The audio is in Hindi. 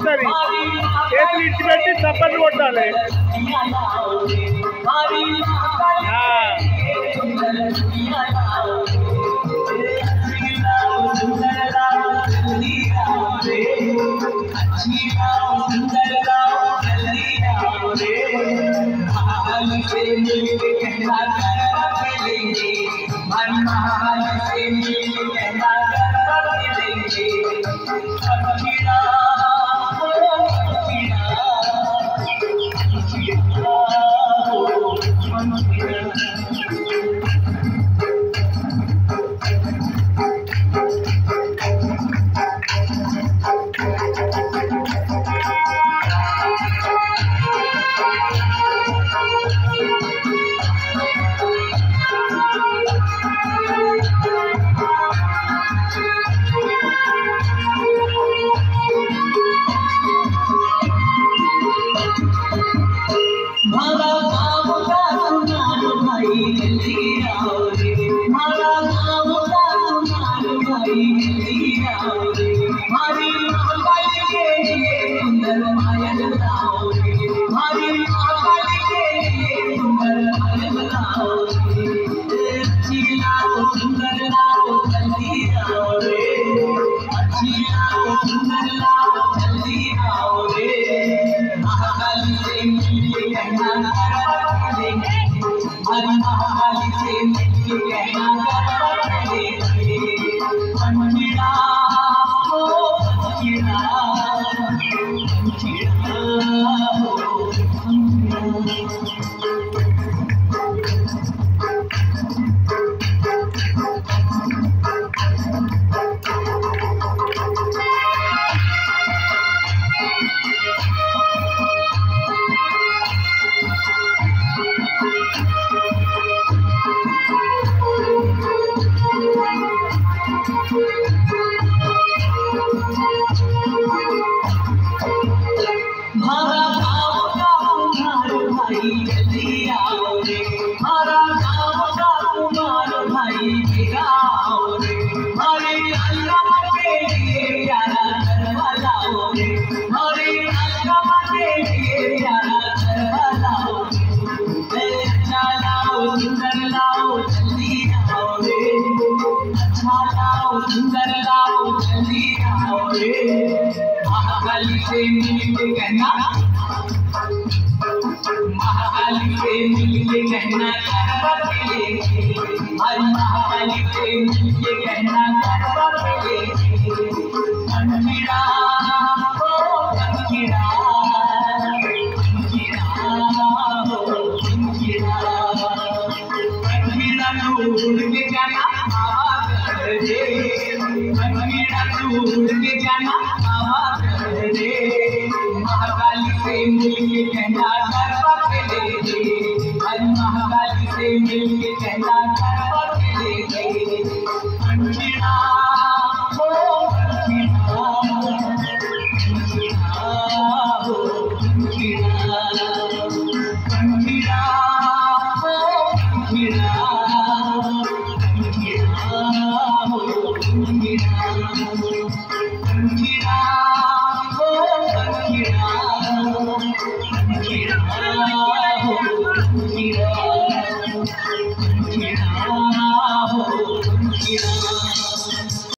ఒకసారి చేతులు ఇచ్చిపెట్టి చప్పట్లు కొట్టాలి. महाकाली से मिलके कहना, महाकाली से मिलके कहना करवा मिलेगी, हर महाकाली से मिलके कहना करवा मिलेगी। अंकिरा हो अंकिरा, अंकिरा हो अंकिरा, अंकिरा ढूंढ के जाना आवाज दे, अंकिरा ढूंढ के जाना महाकाली से मिलके कहना करवा के ले, हर महाकाली से मिलके कहना करवा के ले। अंकिरा